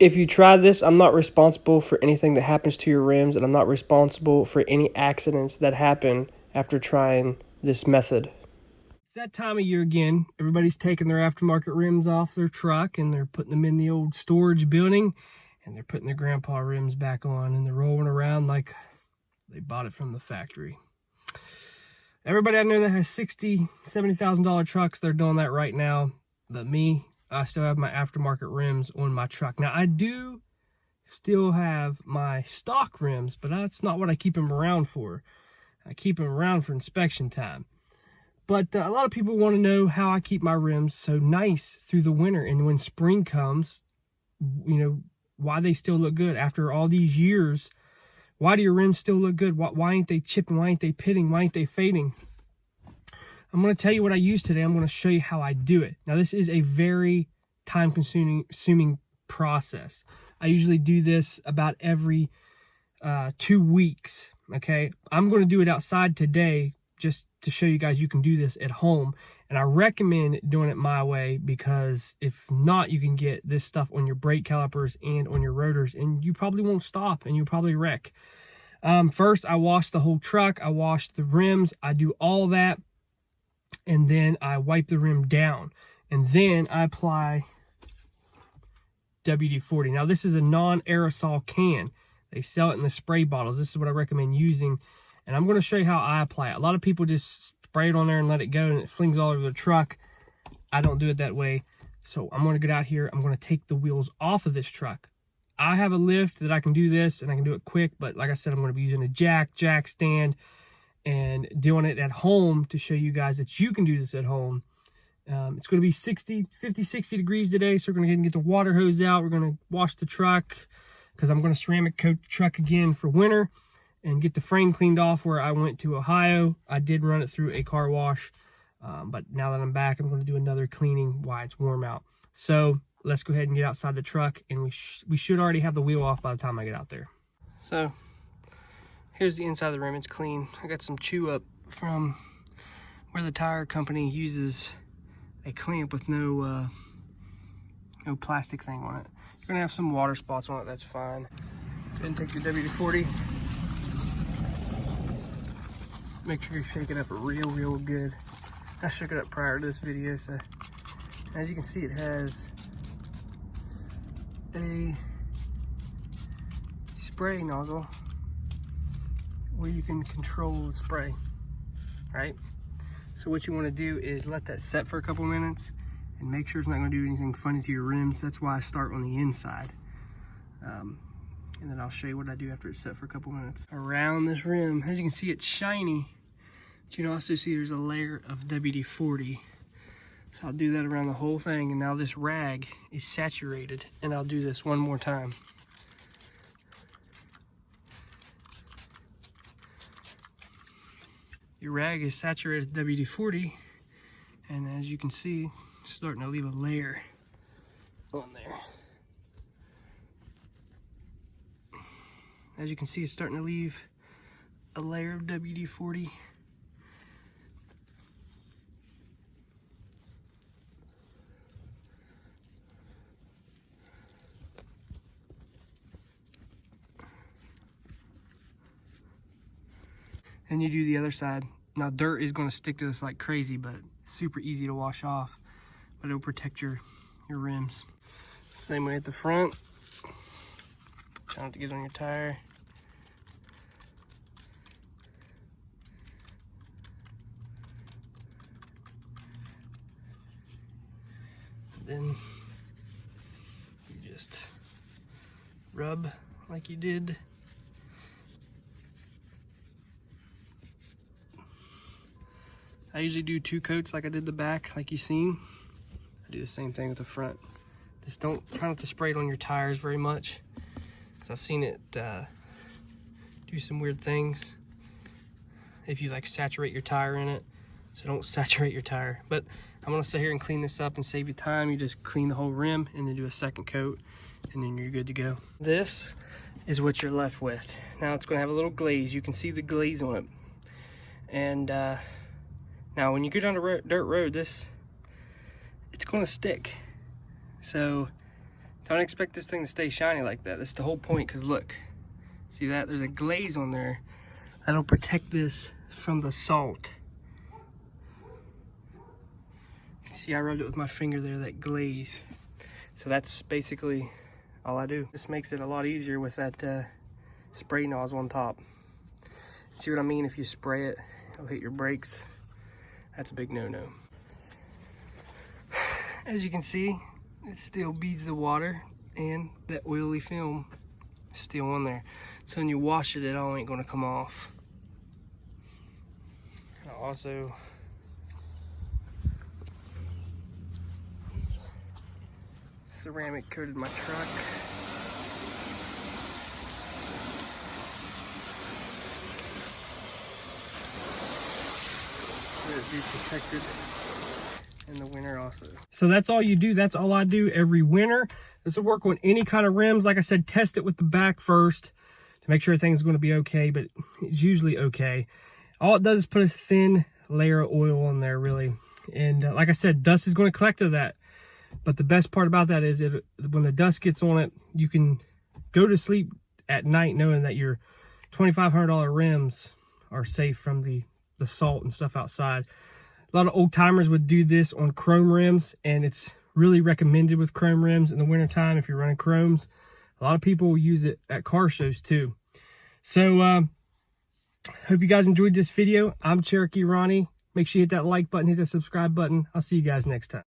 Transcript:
If you try this, I'm not responsible for anything that happens to your rims, and I'm not responsible for any accidents that happen after trying this method. It's that time of year again. Everybody's taking their aftermarket rims off their truck, and they're putting them in the old storage building, and they're putting their grandpa rims back on, and they're rolling around like they bought it from the factory. Everybody I know that has $60,000, $70,000 trucks, they're doing that right now. But me, I still have my aftermarket rims on my truck. Now, I do still have my stock rims, but that's not what I keep them around for. I keep them around for inspection time. But a lot of people want to know how I keep my rims so nice through the winter. And when spring comes, you know, why they still look good after all these years. Why do your rims still look good? Why ain't they chipping? Why ain't they pitting? Why ain't they fading? I'm going to tell you what I use today. I'm going to show you how I do it. Now, this is a very time-consuming process. I usually do this about every 2 weeks, okay? I'm going to do it outside today just to show you guys you can do this at home. And I recommend doing it my way because if not, you can get this stuff on your brake calipers and on your rotors, and you probably won't stop and you'll probably wreck. First, I wash the whole truck. I wash the rims. I do all that. And then I wipe the rim down, and then I apply WD-40. Now, this is a non-aerosol can. They sell it in the spray bottles. This is what I recommend using, and I'm going to show you how I apply it. A lot of people just spray it on there and let it go, and it flings all over the truck. I don't do it that way, so I'm going to get out here. I'm going to take the wheels off of this truck. I have a lift that I can do this, and I can do it quick, but like I said, I'm going to be using a jack stand, and doing it at home to show you guys that you can do this at home. It's going to be 50, 60 degrees today, so we're going to go ahead and get the water hose out. We're going to wash the truck because I'm going to ceramic coat the truck again for winter and get the frame cleaned off where I went to Ohio. I did run it through a car wash, but now that I'm back, I'm going to do another cleaning while it's warm out. So let's go ahead and get outside the truck, and we should already have the wheel off by the time I get out there. So here's the inside of the rim. It's clean. I got some chew up from where the tire company uses a clamp with no plastic thing on it. You're gonna have some water spots on it, that's fine. Then take your WD-40. Make sure you shake it up real good. I shook it up prior to this video, so as you can see, it has a spray nozzle where you can control the spray, right? So what you want to do is let that set for a couple minutes and make sure it's not going to do anything funny to your rims. That's why I start on the inside. And then I'll show you what I do after it's set for a couple minutes. Around this rim, as you can see, it's shiny, but you can also see there's a layer of WD-40. So I'll do that around the whole thing, and now this rag is saturated, and I'll do this one more time. Your rag is saturated WD-40, and as you can see, it's starting to leave a layer on there. As you can see, it's starting to leave a layer of WD-40. Then you do the other side. Now, dirt is going to stick to this like crazy, but it's super easy to wash off. But it'll protect your rims. Same way at the front. Try not to get on your tire. Then you just rub like you did. I usually do 2 coats like I did the back, like you've seen. I do the same thing with the front. Just try not to spray it on your tires very much, because I've seen it do some weird things if you like saturate your tire in it. So don't saturate your tire. But I'm gonna sit here and clean this up and save you time. You just clean the whole rim and then do a second coat, and then you're good to go. This is what you're left with. Now it's gonna have a little glaze. You can see the glaze on it. And now, when you go down a dirt road, it's going to stick. So Don't expect this thing to stay shiny like that. That's the whole point, because look, see that? There's a glaze on there that'll protect this from the salt. See, I rubbed it with my finger there, that glaze. So that's basically all I do. This makes it a lot easier with that spray nozzle on top. See what I mean? If you spray it, it'll hit your brakes. That's a big no-no. As you can see, it still beads the water, and that oily film is still on there. So when you wash it, it all ain't gonna come off. I also ceramic coated my truck. Let it be protected in the winter also. So that's all you do. That's all I do every winter. This will work on any kind of rims. Like I said, test it with the back first to make sure everything's going to be okay, but it's usually okay. All it does is put a thin layer of oil on there, really. And like I said, dust is going to collect to that. But the best part about that is when the dust gets on it, you can go to sleep at night knowing that your $2,500 rims are safe from the salt and stuff outside. A lot of old timers would do this on chrome rims, and it's really recommended with chrome rims in the wintertime if you're running chromes. A lot of people will use it at car shows too. So hope you guys enjoyed this video. I'm Cherokee Ronnie. Make sure you hit that like button, hit that subscribe button. I'll see you guys next time.